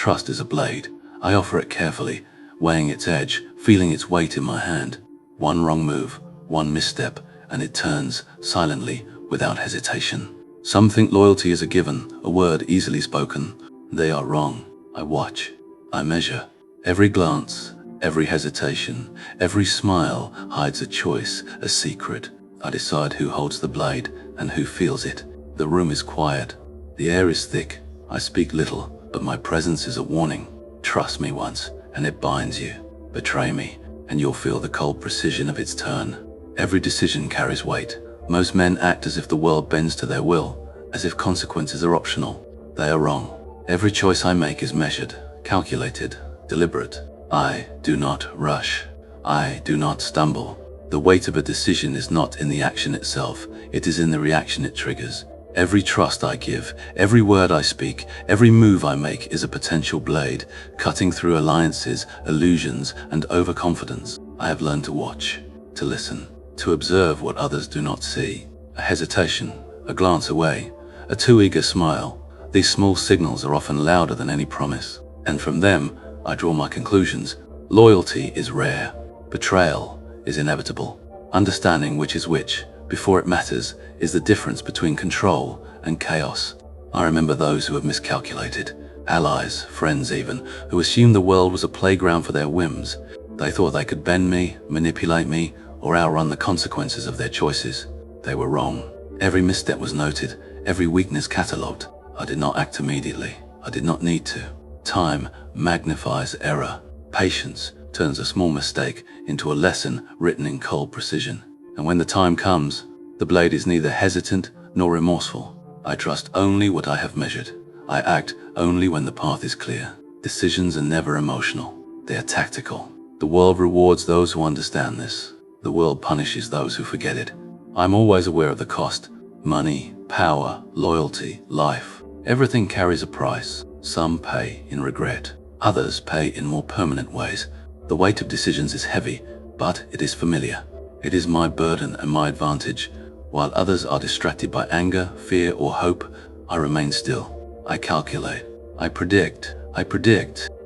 Trust is a blade. I offer it carefully, weighing its edge, feeling its weight in my hand. One wrong move, one misstep, and it turns, silently, without hesitation. Some think loyalty is a given, a word easily spoken. They are wrong. I watch. I measure. Every glance, every hesitation, every smile hides a choice, a secret. I decide who holds the blade and who feels it. The room is quiet. The air is thick. I speak little, but my presence is a warning. Trust me once, and it binds you. Betray me, and you'll feel the cold precision of its turn. Every decision carries weight. Most men act as if the world bends to their will, as if consequences are optional. They are wrong. Every choice I make is measured, calculated, deliberate. I do not rush. I do not stumble. The weight of a decision is not in the action itself, it is in the reaction it triggers. Every trust I give, every word I speak, every move I make is a potential blade, cutting through alliances, illusions, and overconfidence. I have learned to watch, to listen, to observe what others do not see. A hesitation, a glance away, a too eager smile. These small signals are often louder than any promise. And from them, I draw my conclusions. Loyalty is rare. Betrayal is inevitable. Understanding which is which, before it matters, is the difference between control and chaos. I remember those who have miscalculated, allies, friends even, who assumed the world was a playground for their whims. They thought they could bend me, manipulate me, or outrun the consequences of their choices. They were wrong. Every misstep was noted, every weakness catalogued. I did not act immediately. I did not need to. Time magnifies error. Patience turns a small mistake into a lesson written in cold precision. And when the time comes, the blade is neither hesitant nor remorseful. I trust only what I have measured. I act only when the path is clear. Decisions are never emotional. They are tactical. The world rewards those who understand this. The world punishes those who forget it. I'm always aware of the cost. Money, power, loyalty, life. Everything carries a price. Some pay in regret. Others pay in more permanent ways. The weight of decisions is heavy, but it is familiar. It is my burden and my advantage. While others are distracted by anger, fear, or hope, I remain still. I calculate. I predict.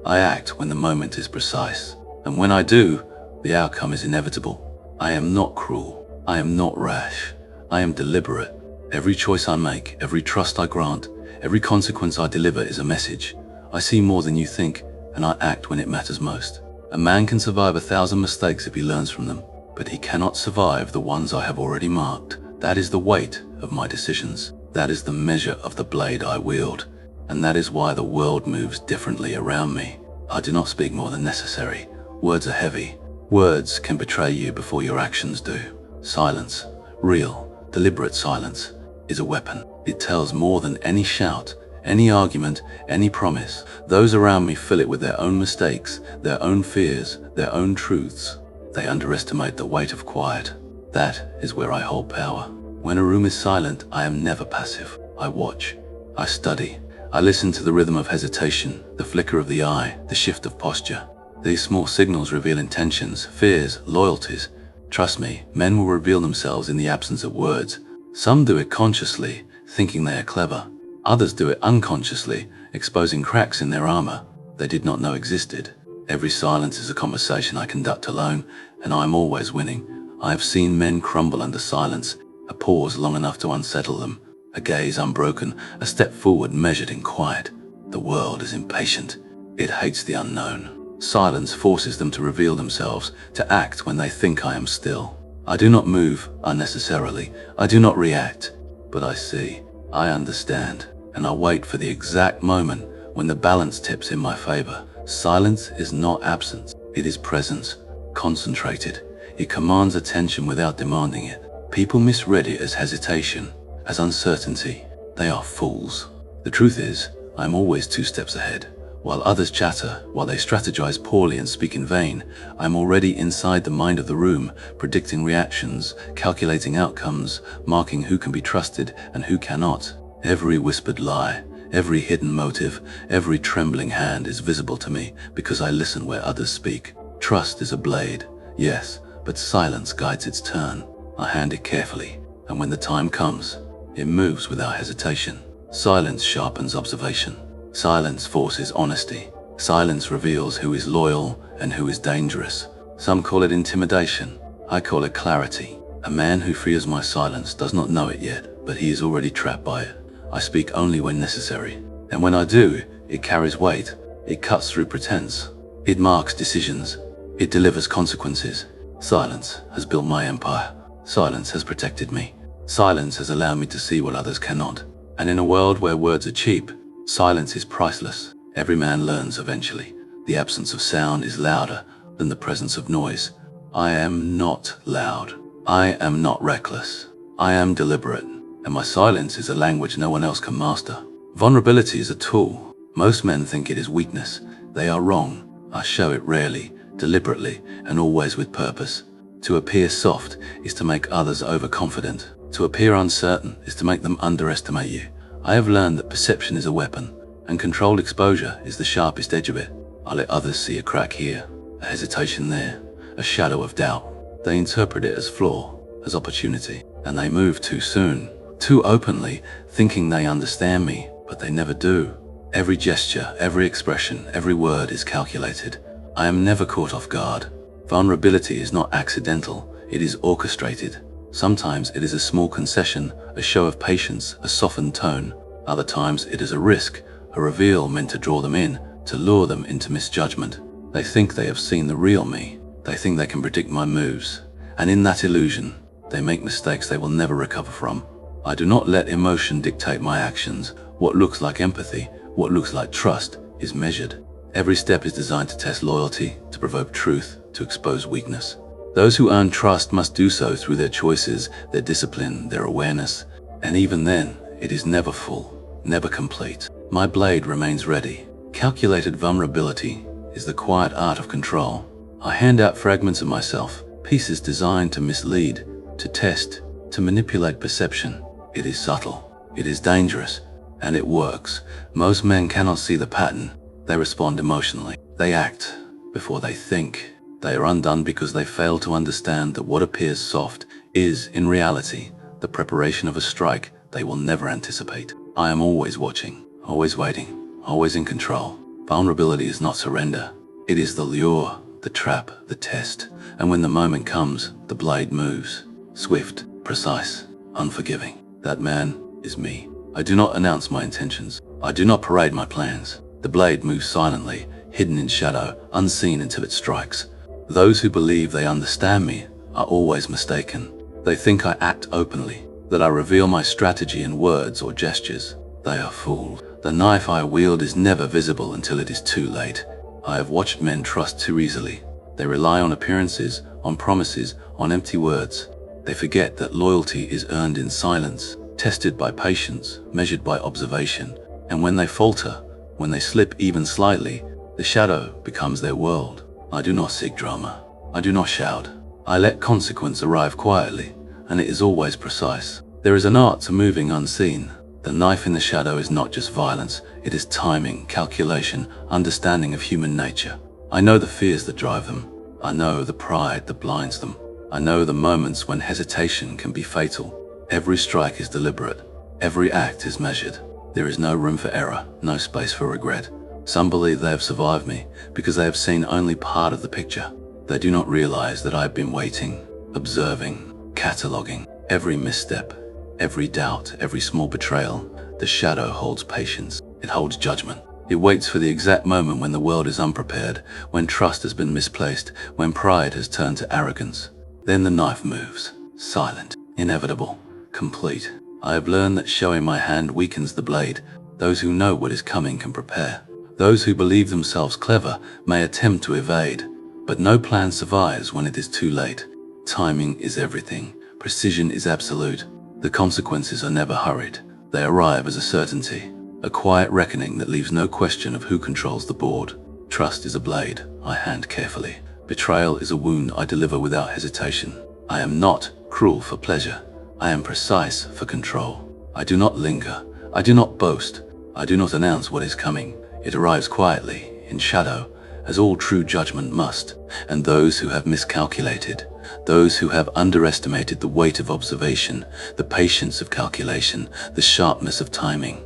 I act when the moment is precise. And when I do, the outcome is inevitable. I am not cruel. I am not rash. I am deliberate. Every choice I make, every trust I grant, every consequence I deliver is a message. I see more than you think, and I act when it matters most. A man can survive 1,000 mistakes if he learns from them, but he cannot survive the ones I have already marked. That is the weight of my decisions. That is the measure of the blade I wield. And that is why the world moves differently around me. I do not speak more than necessary. Words are heavy. Words can betray you before your actions do. Silence, real, deliberate silence, is a weapon. It tells more than any shout, any argument, any promise. Those around me fill it with their own mistakes, their own fears, their own truths. They underestimate the weight of quiet. That is where I hold power. When a room is silent, I am never passive. I watch. I study. I listen to the rhythm of hesitation, the flicker of the eye, the shift of posture. These small signals reveal intentions, fears, loyalties. Trust me, men will reveal themselves in the absence of words. Some do it consciously, thinking they are clever. Others do it unconsciously, exposing cracks in their armor they did not know existed. Every silence is a conversation I conduct alone, and I am always winning. I have seen men crumble under silence, a pause long enough to unsettle them, a gaze unbroken, a step forward measured in quiet. The world is impatient. It hates the unknown. Silence forces them to reveal themselves, to act when they think I am still. I do not move unnecessarily. I do not react, but I see. I understand, and I wait for the exact moment when the balance tips in my favor. Silence is not absence. It is presence, concentrated. It commands attention without demanding it. People misread it as hesitation, as uncertainty. They are fools. The truth is, I am always 2 steps ahead. While others chatter, while they strategize poorly and speak in vain, I am already inside the mind of the room, predicting reactions, calculating outcomes, marking who can be trusted and who cannot. Every whispered lie, every hidden motive, every trembling hand is visible to me because I listen where others speak. Trust is a blade, yes, but silence guides its turn. I hand it carefully, and when the time comes, it moves without hesitation. Silence sharpens observation. Silence forces honesty. Silence reveals who is loyal and who is dangerous. Some call it intimidation. I call it clarity. A man who fears my silence does not know it yet, but he is already trapped by it. I speak only when necessary. And when I do, it carries weight. It cuts through pretense. It marks decisions. It delivers consequences. Silence has built my empire. Silence has protected me. Silence has allowed me to see what others cannot. And in a world where words are cheap, silence is priceless. Every man learns eventually. The absence of sound is louder than the presence of noise. I am not loud. I am not reckless. I am deliberate. And my silence is a language no one else can master. Vulnerability is a tool. Most men think it is weakness. They are wrong. I show it rarely, deliberately, and always with purpose. To appear soft is to make others overconfident. To appear uncertain is to make them underestimate you. I have learned that perception is a weapon, and controlled exposure is the sharpest edge of it. I let others see a crack here, a hesitation there, a shadow of doubt. They interpret it as flaw, as opportunity, and they move too soon, too openly, thinking they understand me, but they never do. Every gesture, every expression, every word is calculated. I am never caught off guard. Vulnerability is not accidental, it is orchestrated. Sometimes it is a small concession, a show of patience, a softened tone. Other times it is a risk, a reveal meant to draw them in, to lure them into misjudgment. They think they have seen the real me. They think they can predict my moves. And in that illusion, they make mistakes they will never recover from. I do not let emotion dictate my actions. What looks like empathy, what looks like trust, is measured. Every step is designed to test loyalty, to provoke truth, to expose weakness. Those who earn trust must do so through their choices, their discipline, their awareness. And even then, it is never full, never complete. My blade remains ready. Calculated vulnerability is the quiet art of control. I hand out fragments of myself, pieces designed to mislead, to test, to manipulate perception. It is subtle, it is dangerous, and it works. Most men cannot see the pattern. They respond emotionally. They act before they think. They are undone because they fail to understand that what appears soft is, in reality, the preparation of a strike they will never anticipate. I am always watching, always waiting, always in control. Vulnerability is not surrender. It is the lure, the trap, the test. And when the moment comes, the blade moves. Swift, precise, unforgiving. That man is me. I do not announce my intentions. I do not parade my plans. The blade moves silently, hidden in shadow, unseen until it strikes. Those who believe they understand me are always mistaken. They think I act openly, that I reveal my strategy in words or gestures. They are fooled. The knife I wield is never visible until it is too late. I have watched men trust too easily. They rely on appearances, on promises, on empty words. They forget that loyalty is earned in silence, tested by patience, measured by observation. And when they falter, when they slip even slightly, the shadow becomes their world. I do not seek drama. I do not shout. I let consequence arrive quietly, and it is always precise. There is an art to moving unseen. The knife in the shadow is not just violence, it is timing, calculation, understanding of human nature. I know the fears that drive them. I know the pride that blinds them. I know the moments when hesitation can be fatal. Every strike is deliberate. Every act is measured. There is no room for error, no space for regret. Some believe they have survived me because they have seen only part of the picture. They do not realize that I have been waiting, observing, cataloging. Every misstep, every doubt, every small betrayal. The shadow holds patience. It holds judgment. It waits for the exact moment when the world is unprepared, when trust has been misplaced, when pride has turned to arrogance. Then the knife moves, silent, inevitable, complete. I have learned that showing my hand weakens the blade. Those who know what is coming can prepare. Those who believe themselves clever may attempt to evade, but no plan survives when it is too late. Timing is everything. Precision is absolute. The consequences are never hurried. They arrive as a certainty, a quiet reckoning that leaves no question of who controls the board. Trust is a blade I hand carefully. Betrayal is a wound I deliver without hesitation. I am not cruel for pleasure. I am precise for control. I do not linger. I do not boast. I do not announce what is coming. It arrives quietly, in shadow, as all true judgment must. And those who have miscalculated, those who have underestimated the weight of observation, the patience of calculation, the sharpness of timing,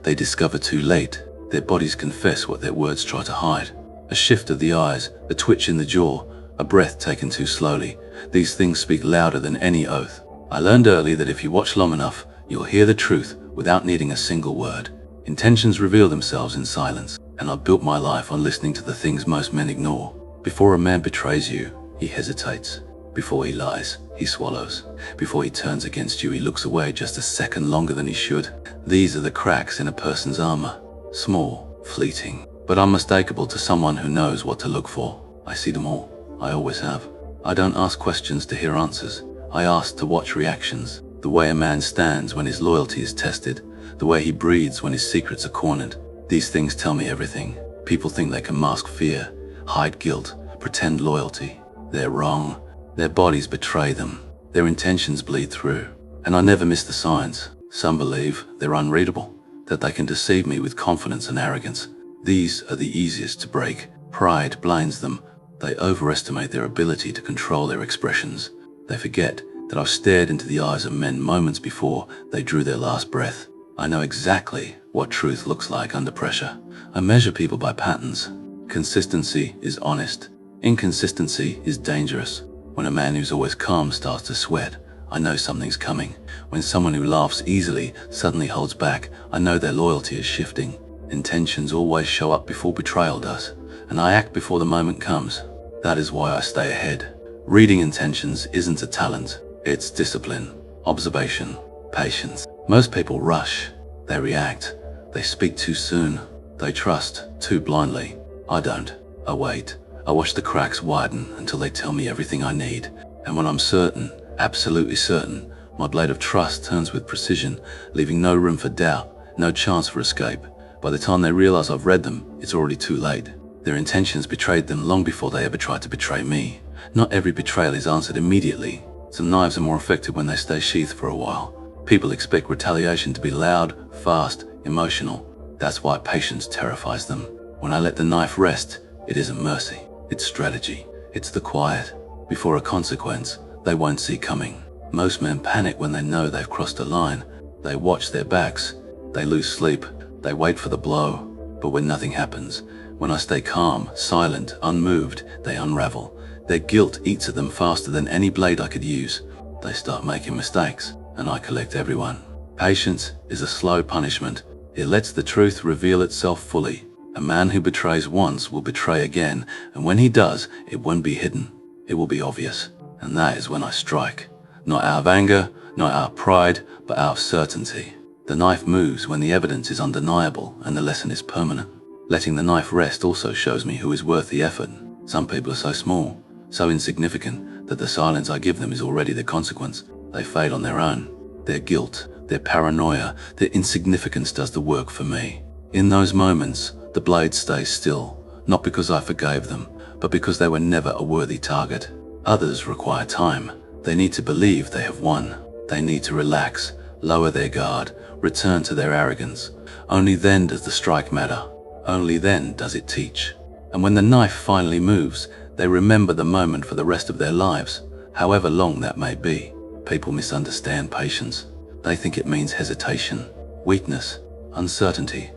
they discover too late Their bodies confess what their words try to hide. A shift of the eyes, a twitch in the jaw, a breath taken too slowly. These things speak louder than any oath. I learned early that if you watch long enough, you'll hear the truth without needing a single word. Intentions reveal themselves in silence, and I've built my life on listening to the things most men ignore. Before a man betrays you, he hesitates. Before he lies, he swallows. Before he turns against you, he looks away just a second longer than he should. These are the cracks in a person's armor. Small, fleeting, but unmistakable to someone who knows what to look for. I see them all. I always have. I don't ask questions to hear answers. I ask to watch reactions. The way a man stands when his loyalty is tested. The way he breathes when his secrets are cornered. These things tell me everything. People think they can mask fear, hide guilt, pretend loyalty. They're wrong. Their bodies betray them. Their intentions bleed through. And I never miss the signs. Some believe they're unreadable, that they can deceive me with confidence and arrogance. These are the easiest to break. Pride blinds them. They overestimate their ability to control their expressions. They forget that I've stared into the eyes of men moments before they drew their last breath. I know exactly what truth looks like under pressure. I measure people by patterns. Consistency is honest. Inconsistency is dangerous. When a man who's always calm starts to sweat, I know something's coming. When someone who laughs easily suddenly holds back, I know their loyalty is shifting. Intentions always show up before betrayal does, and I act before the moment comes. That is why I stay ahead. Reading intentions isn't a talent. It's discipline, observation, patience. Most people rush. They react. They speak too soon. They trust too blindly. I don't. I wait. I watch the cracks widen until they tell me everything I need. And when I'm certain, absolutely certain, my blade of trust turns with precision, leaving no room for doubt, no chance for escape. By the time they realize I've read them, it's already too late. Their intentions betrayed them long before they ever tried to betray me. Not every betrayal is answered immediately. Some knives are more effective when they stay sheathed for a while. People expect retaliation to be loud, fast, emotional. That's why patience terrifies them. When I let the knife rest, it isn't mercy. It's strategy. It's the quiet. Before a consequence they won't see coming. Most men panic when they know they've crossed a line. They watch their backs. They lose sleep. They wait for the blow. But when nothing happens, when I stay calm, silent, unmoved, they unravel. Their guilt eats at them faster than any blade I could use. They start making mistakes, and I collect everyone. Patience is a slow punishment. It lets the truth reveal itself fully. A man who betrays once will betray again, and when he does, it won't be hidden. It will be obvious. And that is when I strike. Not out of anger, not out of pride, but out of certainty. The knife moves when the evidence is undeniable and the lesson is permanent. Letting the knife rest also shows me who is worth the effort. Some people are so small, so insignificant, that the silence I give them is already their consequence. They fade on their own. Their guilt, their paranoia, their insignificance does the work for me. In those moments, the blade stays still, not because I forgave them, but because they were never a worthy target. Others require time. They need to believe they have won. They need to relax, lower their guard, return to their arrogance. Only then does the strike matter. Only then does it teach. And when the knife finally moves, they remember the moment for the rest of their lives, however long that may be. People misunderstand patience. They think it means hesitation, weakness, uncertainty.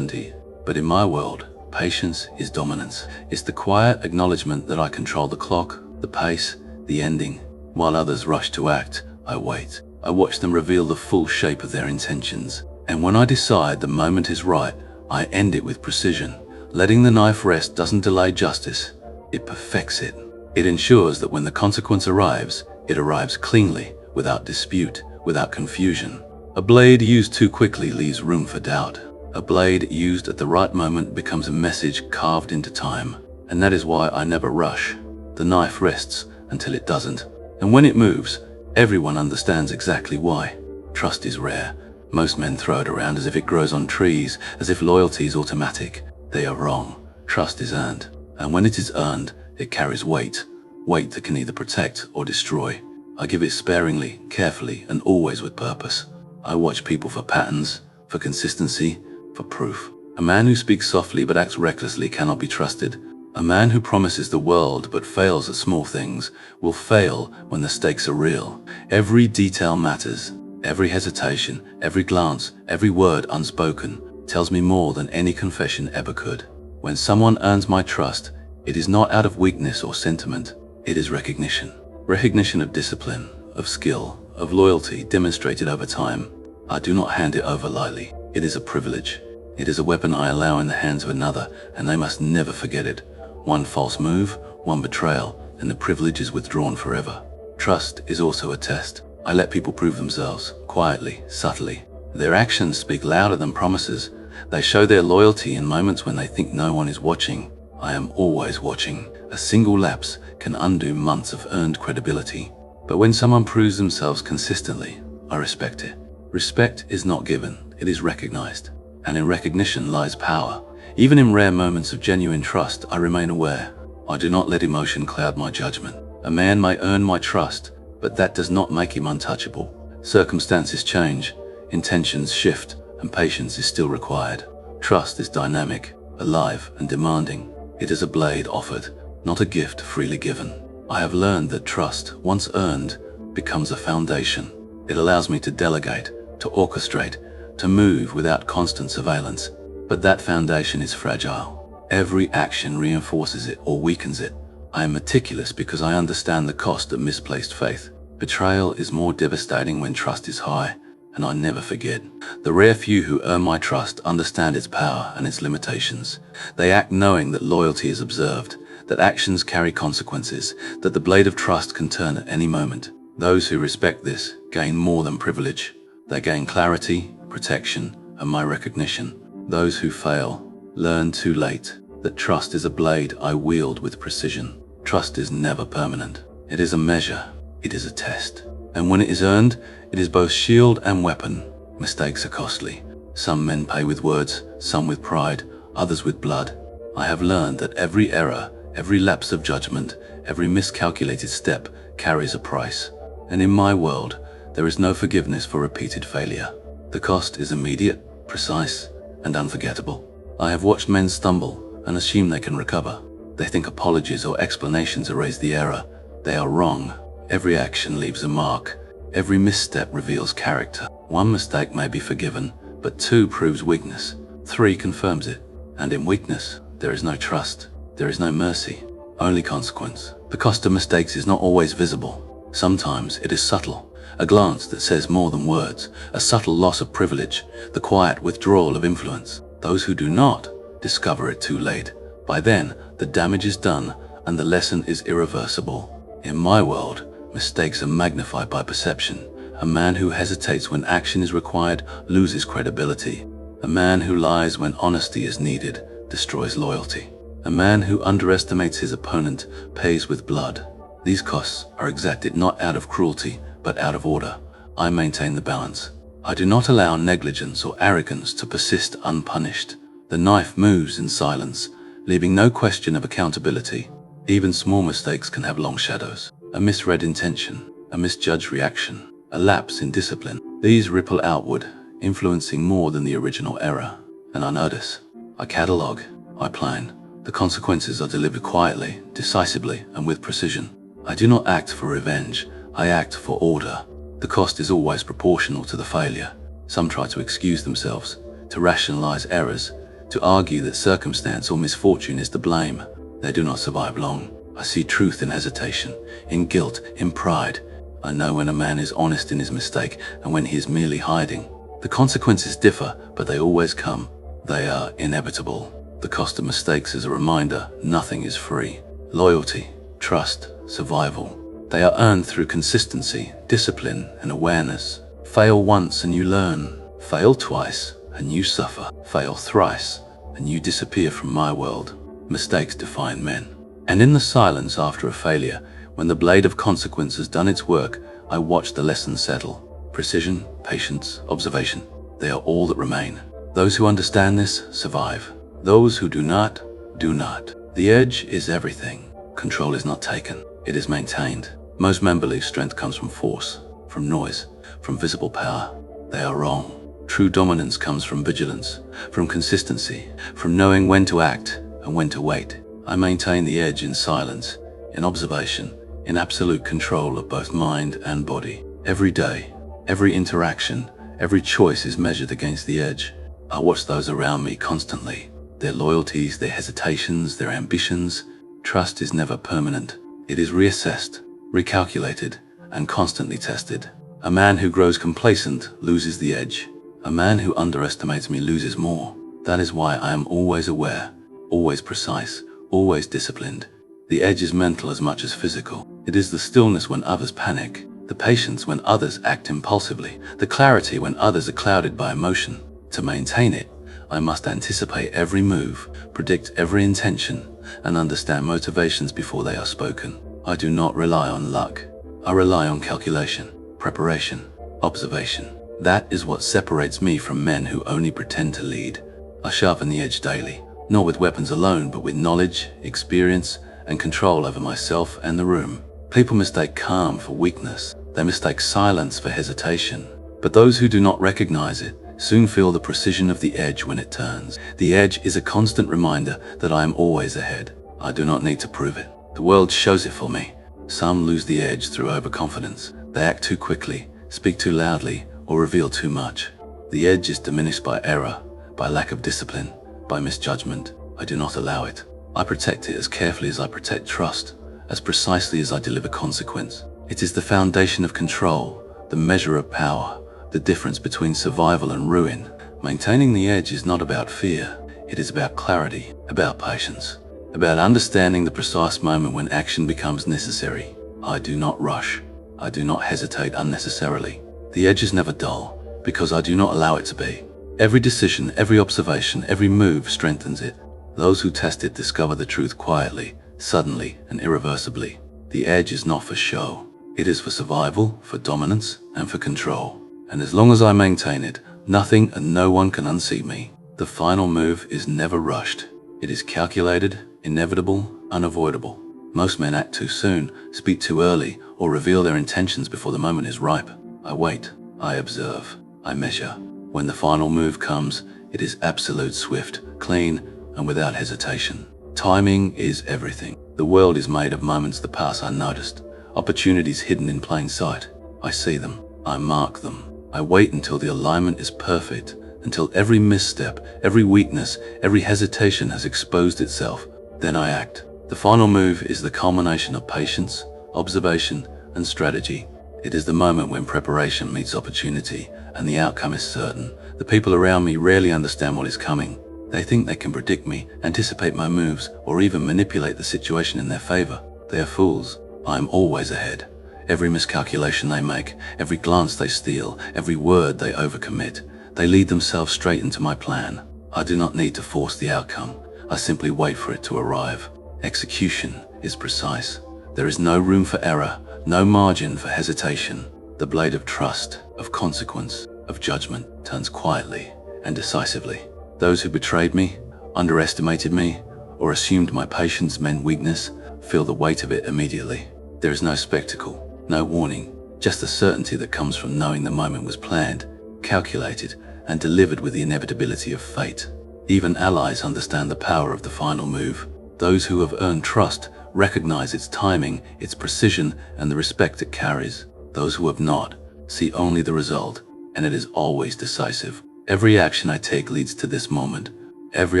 But in my world, patience is dominance. It's the quiet acknowledgement that I control the clock, the pace, the ending. While others rush to act, I wait. I watch them reveal the full shape of their intentions. And when I decide the moment is right, I end it with precision. Letting the knife rest doesn't delay justice. It perfects it. It ensures that when the consequence arrives, it arrives cleanly, without dispute, without confusion. A blade used too quickly leaves room for doubt. A blade used at the right moment becomes a message carved into time. And that is why I never rush. The knife rests until it doesn't. And when it moves, everyone understands exactly why. Trust is rare. Most men throw it around as if it grows on trees, as if loyalty is automatic. They are wrong. Trust is earned. And when it is earned, it carries weight. Weight that can either protect or destroy. I give it sparingly, carefully, and always with purpose. I watch people for patterns, for consistency, for proof. A man who speaks softly but acts recklessly cannot be trusted. A man who promises the world but fails at small things will fail when the stakes are real. Every detail matters. Every hesitation, every glance, every word unspoken. tells me more than any confession ever could. When someone earns my trust, it is not out of weakness or sentiment, it is recognition. Recognition of discipline, of skill, of loyalty demonstrated over time. I do not hand it over lightly. It is a privilege. It is a weapon I allow in the hands of another, and they must never forget it. One false move, one betrayal, and the privilege is withdrawn forever. Trust is also a test. I let people prove themselves, quietly, subtly. Their actions speak louder than promises. They show their loyalty in moments when they think no one is watching. I am always watching. A single lapse can undo months of earned credibility. But when someone proves themselves consistently, I respect it. Respect is not given, it is recognized. And in recognition lies power. Even in rare moments of genuine trust, I remain aware. I do not let emotion cloud my judgment. A man may earn my trust, but that does not make him untouchable. Circumstances change, intentions shift, and patience is still required. Trust is dynamic, alive, and demanding. It is a blade offered, not a gift freely given. I have learned that trust, once earned, becomes a foundation. It allows me to delegate, to orchestrate, to move without constant surveillance. But that foundation is fragile. Every action reinforces it or weakens it. I am meticulous because I understand the cost of misplaced faith. Betrayal is more devastating when trust is high, and I never forget. The rare few who earn my trust understand its power and its limitations. They act knowing that loyalty is observed, that actions carry consequences, that the blade of trust can turn at any moment. Those who respect this gain more than privilege. They gain clarity, protection, and my recognition. Those who fail learn too late that trust is a blade I wield with precision. Trust is never permanent. It is a measure. It is a test. And when it is earned, it is both shield and weapon. Mistakes are costly. Some men pay with words, some with pride, others with blood. I have learned that every error, every lapse of judgment, every miscalculated step carries a price. And in my world, there is no forgiveness for repeated failure. The cost is immediate, precise, and unforgettable. I have watched men stumble and assume they can recover. They think apologies or explanations erase the error. They are wrong. Every action leaves a mark. Every misstep reveals character. One mistake may be forgiven, but two proves weakness. Three confirms it. And in weakness, there is no trust. There is no mercy, only consequence. The cost of mistakes is not always visible. Sometimes it is subtle. A glance that says more than words, a subtle loss of privilege, the quiet withdrawal of influence. Those who do not discover it too late. By then, the damage is done and the lesson is irreversible. In my world, mistakes are magnified by perception. A man who hesitates when action is required loses credibility. A man who lies when honesty is needed destroys loyalty. A man who underestimates his opponent pays with blood. These costs are exacted not out of cruelty, but out of order. I maintain the balance. I do not allow negligence or arrogance to persist unpunished. The knife moves in silence, leaving no question of accountability. Even small mistakes can have long shadows. A misread intention, a misjudged reaction, a lapse in discipline. These ripple outward, influencing more than the original error. And I notice. I catalogue. I plan. The consequences are delivered quietly, decisively, and with precision. I do not act for revenge. I act for order. The cost is always proportional to the failure. Some try to excuse themselves, to rationalize errors, to argue that circumstance or misfortune is to blame. They do not survive long. I see truth in hesitation, in guilt, in pride. I know when a man is honest in his mistake and when he is merely hiding. The consequences differ, but they always come. They are inevitable. The cost of mistakes is a reminder nothing is free. Loyalty, trust, survival. They are earned through consistency, discipline, and awareness. Fail once and you learn. Fail twice and you suffer. Fail thrice and you disappear from my world. Mistakes define men. And in the silence after a failure, when the blade of consequence has done its work, I watch the lesson settle. Precision, patience, observation, they are all that remain. Those who understand this survive. Those who do not, do not. The edge is everything. Control is not taken, it is maintained. Most men believe strength comes from force, from noise, from visible power. They are wrong. True dominance comes from vigilance, from consistency, from knowing when to act and when to wait. I maintain the edge in silence, in observation, in absolute control of both mind and body. Every day, every interaction, every choice is measured against the edge. I watch those around me constantly. Their loyalties, their hesitations, their ambitions. Trust is never permanent. It is reassessed, recalculated, and constantly tested. A man who grows complacent loses the edge. A man who underestimates me loses more. That is why I am always aware, always precise, always disciplined. The edge is mental as much as physical. It is the stillness when others panic, the patience when others act impulsively, the clarity when others are clouded by emotion. To maintain it, I must anticipate every move, predict every intention, and understand motivations before they are spoken. I do not rely on luck. I rely on calculation, preparation, observation. That is what separates me from men who only pretend to lead. I sharpen the edge daily, not with weapons alone, but with knowledge, experience, and control over myself and the room. People mistake calm for weakness. They mistake silence for hesitation. But those who do not recognize it soon feel the precision of the edge when it turns. The edge is a constant reminder that I am always ahead. I do not need to prove it. The world shows it for me. Some lose the edge through overconfidence. They act too quickly, speak too loudly, or reveal too much. The edge is diminished by error, by lack of discipline, by misjudgment. I do not allow it. I protect it as carefully as I protect trust, as precisely as I deliver consequence. It is the foundation of control, the measure of power, the difference between survival and ruin. Maintaining the edge is not about fear. It is about clarity, about patience, about understanding the precise moment when action becomes necessary. I do not rush. I do not hesitate unnecessarily. The edge is never dull, because I do not allow it to be. Every decision, every observation, every move strengthens it. Those who test it discover the truth quietly, suddenly, and irreversibly. The edge is not for show. It is for survival, for dominance, and for control. And as long as I maintain it, nothing and no one can unseat me. The final move is never rushed. It is calculated, inevitable, unavoidable. Most men act too soon, speak too early, or reveal their intentions before the moment is ripe. I wait, I observe, I measure. When the final move comes, it is absolute, swift, clean, and without hesitation. Timing is everything. The world is made of moments that pass unnoticed, opportunities hidden in plain sight. I see them, I mark them. I wait until the alignment is perfect, until every misstep, every weakness, every hesitation has exposed itself. Then I act. The final move is the culmination of patience, observation, and strategy. It is the moment when preparation meets opportunity, and the outcome is certain. The people around me rarely understand what is coming. They think they can predict me, anticipate my moves, or even manipulate the situation in their favor. They are fools. I am always ahead. Every miscalculation they make, every glance they steal, every word they overcommit, they lead themselves straight into my plan. I do not need to force the outcome. I simply wait for it to arrive. Execution is precise. There is no room for error, no margin for hesitation. The blade of trust, of consequence, of judgment turns quietly and decisively. Those who betrayed me, underestimated me, or assumed my patience meant weakness feel the weight of it immediately. There is no spectacle, no warning, just the certainty that comes from knowing the moment was planned, calculated, and delivered with the inevitability of fate. Even allies understand the power of the final move. Those who have earned trust recognize its timing, its precision, and the respect it carries. Those who have not see only the result, and it is always decisive. Every action I take leads to this moment. Every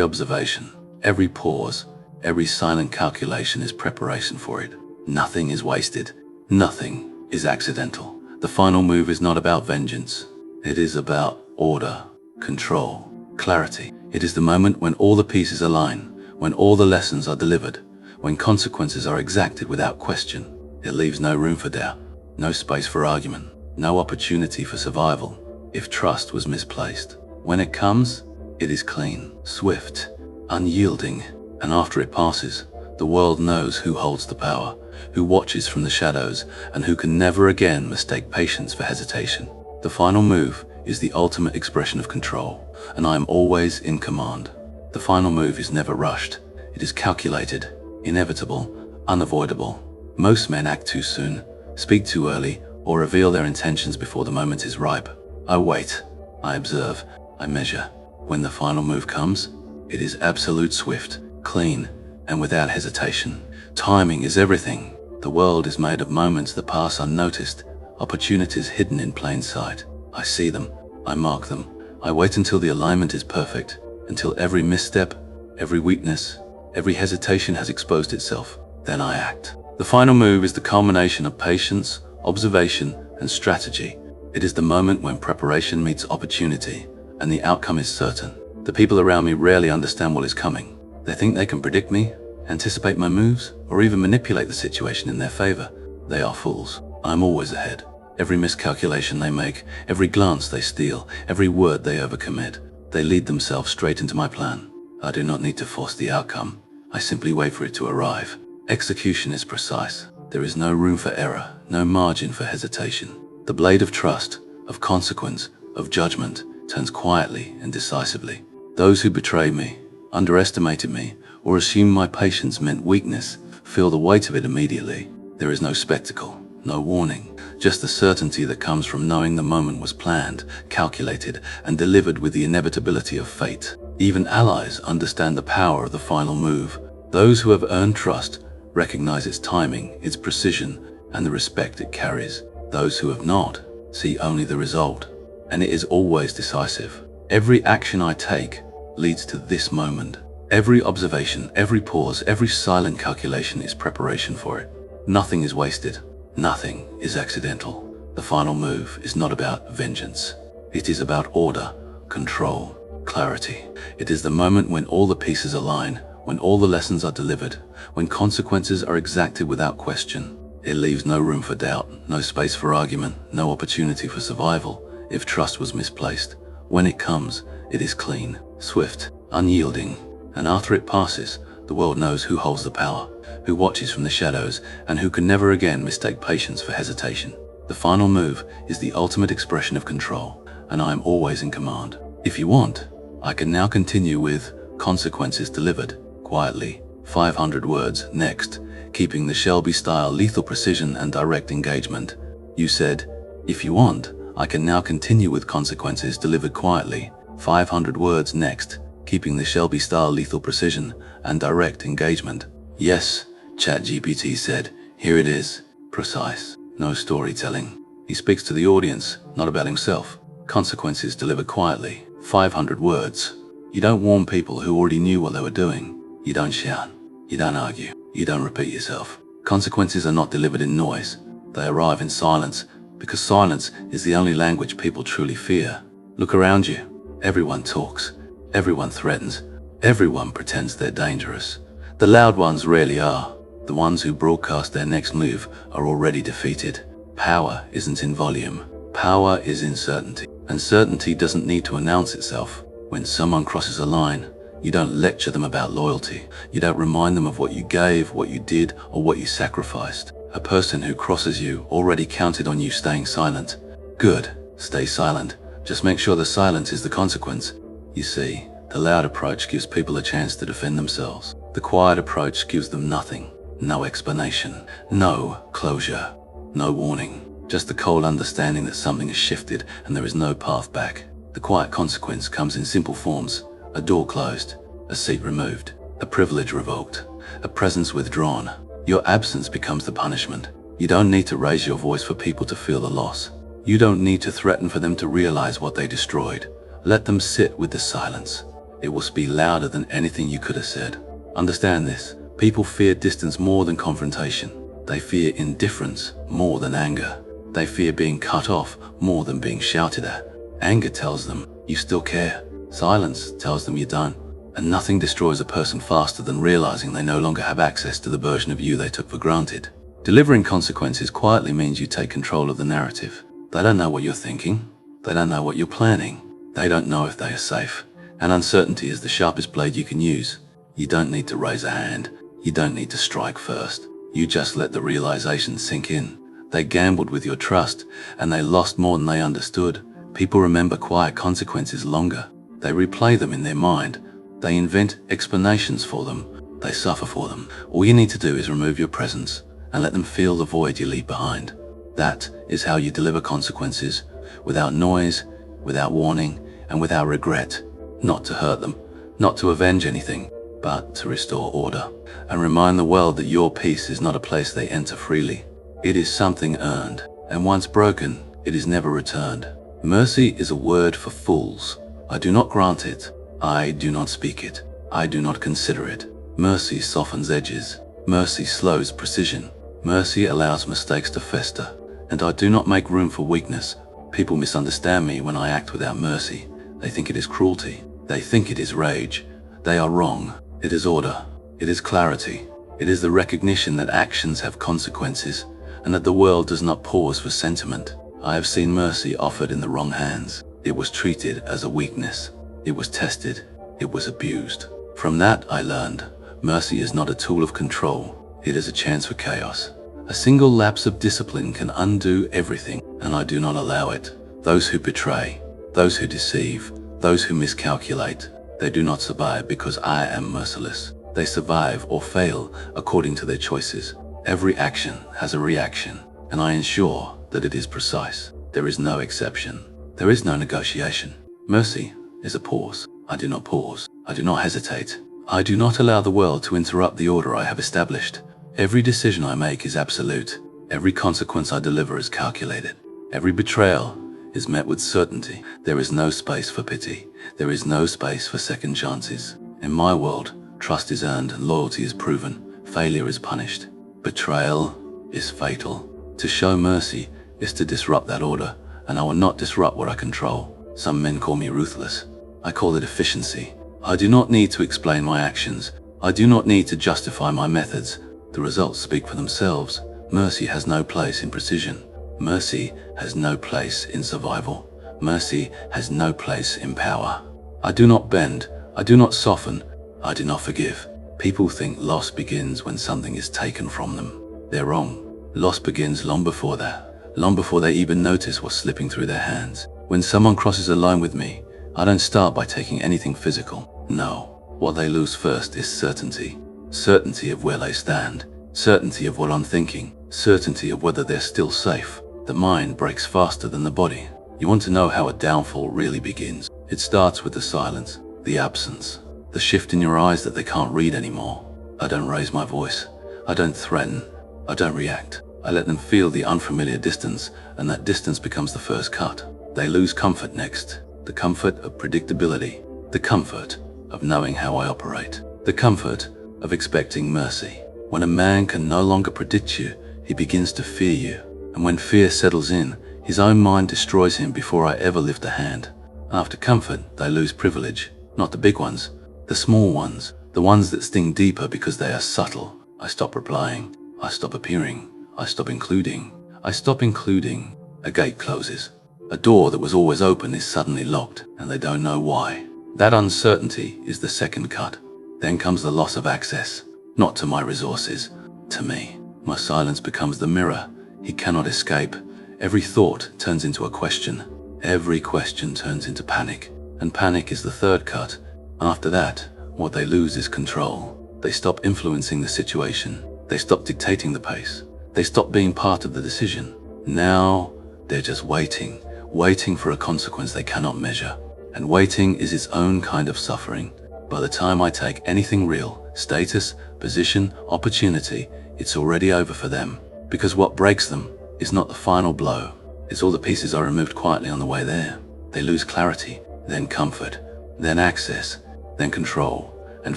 observation, every pause, every silent calculation is preparation for it. Nothing is wasted. Nothing is accidental. The final move is not about vengeance. It is about order, control, clarity. It is the moment when all the pieces align, when all the lessons are delivered, when consequences are exacted without question. It leaves no room for doubt, no space for argument, no opportunity for survival. If trust was misplaced, when it comes, it is clean, swift, unyielding, and after it passes, the world knows who holds the power, who watches from the shadows, and who can never again mistake patience for hesitation. The final move is the ultimate expression of control, and I am always in command. The final move is never rushed. It is calculated, inevitable, unavoidable. Most men act too soon, speak too early, or reveal their intentions before the moment is ripe. I wait, I observe, I measure. When the final move comes, it is absolute, swift, clean, and without hesitation. Timing is everything. The world is made of moments that pass unnoticed, opportunities hidden in plain sight. I see them, I mark them, I wait until the alignment is perfect, until every misstep, every weakness, every hesitation has exposed itself. Then I act. The final move is the culmination of patience, observation, and strategy. It is the moment when preparation meets opportunity, and the outcome is certain. The people around me rarely understand what is coming. They think they can predict me, anticipate my moves, or even manipulate the situation in their favor. They are fools. I'm always ahead. Every miscalculation they make, every glance they steal, every word they overcommit, they lead themselves straight into my plan. I do not need to force the outcome. I simply wait for it to arrive. Execution is precise. There is no room for error, no margin for hesitation. The blade of trust, of consequence, of judgment turns quietly and decisively. Those who betray me, underestimated me, or assumed my patience meant weakness feel the weight of it immediately. There is no spectacle, no warning, just the certainty that comes from knowing the moment was planned, calculated, and delivered with the inevitability of fate. Even allies understand the power of the final move. Those who have earned trust recognize its timing, its precision, and the respect it carries. Those who have not see only the result, and it is always decisive. Every action I take leads to this moment. Every observation, every pause, every silent calculation is preparation for it. Nothing is wasted. Nothing is accidental. The final move is not about vengeance. It is about order, control, clarity. It is the moment when all the pieces align, when all the lessons are delivered, when consequences are exacted without question. It leaves no room for doubt, no space for argument, no opportunity for survival if trust was misplaced. When it comes, it is clean, swift, unyielding, and after it passes, the world knows who holds the power, who watches from the shadows, and who can never again mistake patience for hesitation. The final move is the ultimate expression of control, and I am always in command. If you want, I can now continue with consequences delivered, quietly, 500 words next, keeping the Shelby-style lethal precision and direct engagement. You said, if you want, I can now continue with consequences delivered quietly, 500 words next, keeping the Shelby-style lethal precision and direct engagement. Yes, ChatGPT said, here it is, precise, no storytelling. He speaks to the audience, not about himself. Consequences delivered quietly, 500 words. You don't warn people who already knew what they were doing. You don't shout. You don't argue. You don't repeat yourself. Consequences are not delivered in noise. They arrive in silence, because silence is the only language people truly fear. Look around you. Everyone talks. Everyone threatens. Everyone pretends they're dangerous. The loud ones rarely are. The ones who broadcast their next move are already defeated. Power isn't in volume. Power is in certainty. And certainty doesn't need to announce itself. When someone crosses a line, you don't lecture them about loyalty. You don't remind them of what you gave, what you did, or what you sacrificed. A person who crosses you already counted on you staying silent. Good, stay silent. Just make sure the silence is the consequence. You see, the loud approach gives people a chance to defend themselves. The quiet approach gives them nothing. No explanation, no closure, no warning. Just the cold understanding that something has shifted and there is no path back. The quiet consequence comes in simple forms. A door closed, a seat removed, a privilege revoked, a presence withdrawn. Your absence becomes the punishment. You don't need to raise your voice for people to feel the loss. You don't need to threaten for them to realize what they destroyed. Let them sit with the silence. It will speak louder than anything you could have said. Understand this. People fear distance more than confrontation. They fear indifference more than anger. They fear being cut off more than being shouted at. Anger tells them you still care. Silence tells them you don't. And nothing destroys a person faster than realizing they no longer have access to the version of you they took for granted. Delivering consequences quietly means you take control of the narrative. They don't know what you're thinking. They don't know what you're planning. They don't know if they are safe. And uncertainty is the sharpest blade you can use. You don't need to raise a hand. You don't need to strike first. You just let the realization sink in. They gambled with your trust, and they lost more than they understood. People remember quiet consequences longer. They replay them in their mind. They invent explanations for them. They suffer for them. All you need to do is remove your presence and let them feel the void you leave behind. That is how you deliver consequences, without noise, without warning, and without regret. Not to hurt them, not to avenge anything, but to restore order and remind the world that your peace is not a place they enter freely. It is something earned, and once broken, it is never returned. Mercy is a word for fools, I do not grant it. I do not speak it. I do not consider it. Mercy softens edges. Mercy slows precision. Mercy allows mistakes to fester. And I do not make room for weakness. People misunderstand me when I act without mercy. They think it is cruelty. They think it is rage. They are wrong. It is order. It is clarity. It is the recognition that actions have consequences and that the world does not pause for sentiment. I have seen mercy offered in the wrong hands. It was treated as a weakness. It was tested. It was abused. From that I learned, mercy is not a tool of control. It is a chance for chaos. A single lapse of discipline can undo everything, and I do not allow it. Those who betray, those who deceive, those who miscalculate, they do not survive because I am merciless. They survive or fail according to their choices. Every action has a reaction, and I ensure that it is precise. There is no exception. There is no negotiation. Mercy is a pause. I do not pause. I do not hesitate. I do not allow the world to interrupt the order I have established. Every decision I make is absolute. Every consequence I deliver is calculated. Every betrayal is met with certainty. There is no space for pity. There is no space for second chances. In my world, trust is earned and loyalty is proven. Failure is punished. Betrayal is fatal. To show mercy is to disrupt that order, and I will not disrupt what I control. Some men call me ruthless. I call it efficiency. I do not need to explain my actions. I do not need to justify my methods. The results speak for themselves. Mercy has no place in precision. Mercy has no place in survival. Mercy has no place in power. I do not bend. I do not soften. I do not forgive. People think loss begins when something is taken from them. They're wrong. Loss begins long before that, long before they even notice what's slipping through their hands. When someone crosses a line with me, I don't start by taking anything physical. No. What they lose first is certainty. Certainty of where they stand. Certainty of what I'm thinking. Certainty of whether they're still safe. The mind breaks faster than the body. You want to know how a downfall really begins? It starts with the silence, the absence, the shift in your eyes that they can't read anymore. I don't raise my voice. I don't threaten. I don't react. I let them feel the unfamiliar distance, and that distance becomes the first cut. They lose comfort next. The comfort of predictability. The comfort of knowing how I operate. The comfort of expecting mercy. When a man can no longer predict you, he begins to fear you. And when fear settles in, his own mind destroys him before I ever lift a hand. After comfort, they lose privilege. Not the big ones, the small ones. The ones that sting deeper because they are subtle. I stop replying. I stop appearing. I stop including. I stop including. A gate closes. A door that was always open is suddenly locked, and they don't know why. That uncertainty is the second cut. Then comes the loss of access. Not to my resources, to me. My silence becomes the mirror. He cannot escape. Every thought turns into a question. Every question turns into panic. And panic is the third cut. After that, what they lose is control. They stop influencing the situation. They stop dictating the pace. They stop being part of the decision. Now, they're just waiting. Waiting for a consequence they cannot measure. And waiting is its own kind of suffering. By the time I take anything real, status, position, opportunity, it's already over for them. Because what breaks them is not the final blow. It's all the pieces I removed quietly on the way there. They lose clarity, then comfort, then access, then control. And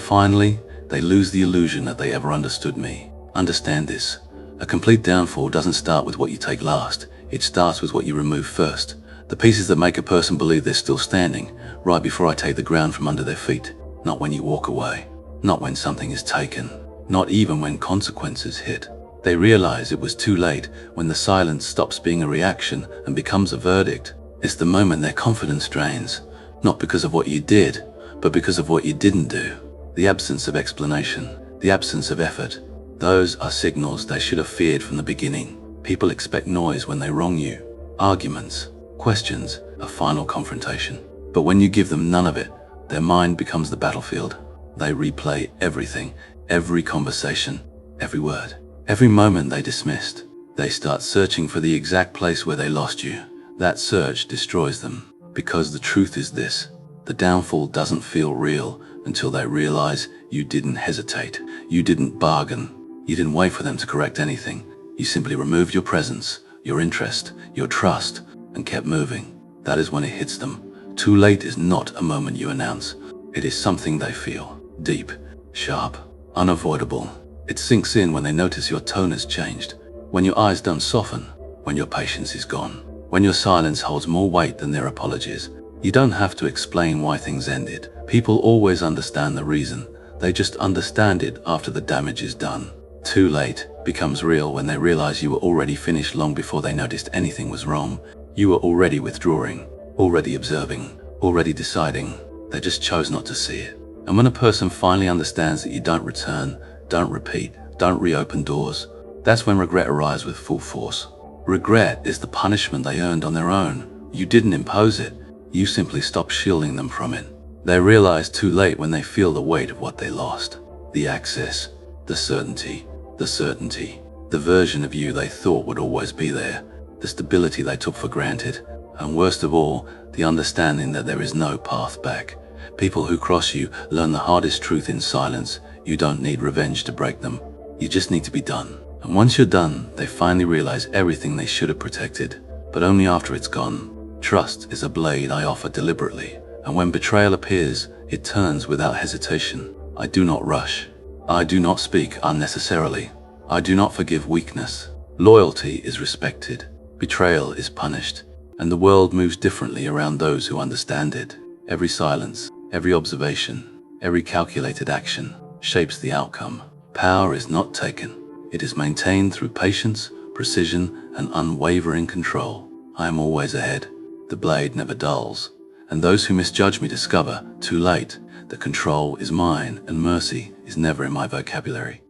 finally, they lose the illusion that they ever understood me. Understand this. A complete downfall doesn't start with what you take last. It starts with what you remove first. The pieces that make a person believe they're still standing, right before I take the ground from under their feet. Not when you walk away. Not when something is taken. Not even when consequences hit. They realize it was too late when the silence stops being a reaction and becomes a verdict. It's the moment their confidence drains. Not because of what you did, but because of what you didn't do. The absence of explanation. The absence of effort. Those are signals they should have feared from the beginning. People expect noise when they wrong you. Arguments, questions, a final confrontation. But when you give them none of it, their mind becomes the battlefield. They replay everything, every conversation, every word, every moment they dismissed. They start searching for the exact place where they lost you. That search destroys them. Because the truth is this: the downfall doesn't feel real until they realize you didn't hesitate. You didn't bargain. You didn't wait for them to correct anything. You simply removed your presence, your interest, your trust, and kept moving. That is when it hits them. Too late is not a moment you announce. It is something they feel. Deep, sharp, unavoidable. It sinks in when they notice your tone has changed, when your eyes don't soften, when your patience is gone, when your silence holds more weight than their apologies. You don't have to explain why things ended. People always understand the reason. They just understand it after the damage is done. Too late becomes real when they realize you were already finished long before they noticed anything was wrong. You were already withdrawing, already observing, already deciding. They just chose not to see it. And when a person finally understands that you don't return, don't repeat, don't reopen doors, that's when regret arrives with full force. Regret is the punishment they earned on their own. You didn't impose it. You simply stopped shielding them from it. They realize too late when they feel the weight of what they lost. The access, the certainty, the version of you they thought would always be there, the stability they took for granted, and worst of all, the understanding that there is no path back. People who cross you learn the hardest truth in silence. You don't need revenge to break them. You just need to be done. And once you're done, they finally realize everything they should have protected, but only after it's gone. Trust is a blade I offer deliberately, and when betrayal appears, it turns without hesitation. I do not rush. I do not speak unnecessarily. I do not forgive weakness. Loyalty is respected. Betrayal is punished, and the world moves differently around those who understand it. Every silence, every observation, every calculated action shapes the outcome. Power is not taken. It is maintained through patience, precision, and unwavering control. I am always ahead. The blade never dulls, and those who misjudge me discover, too late, that control is mine and mercy is never in my vocabulary.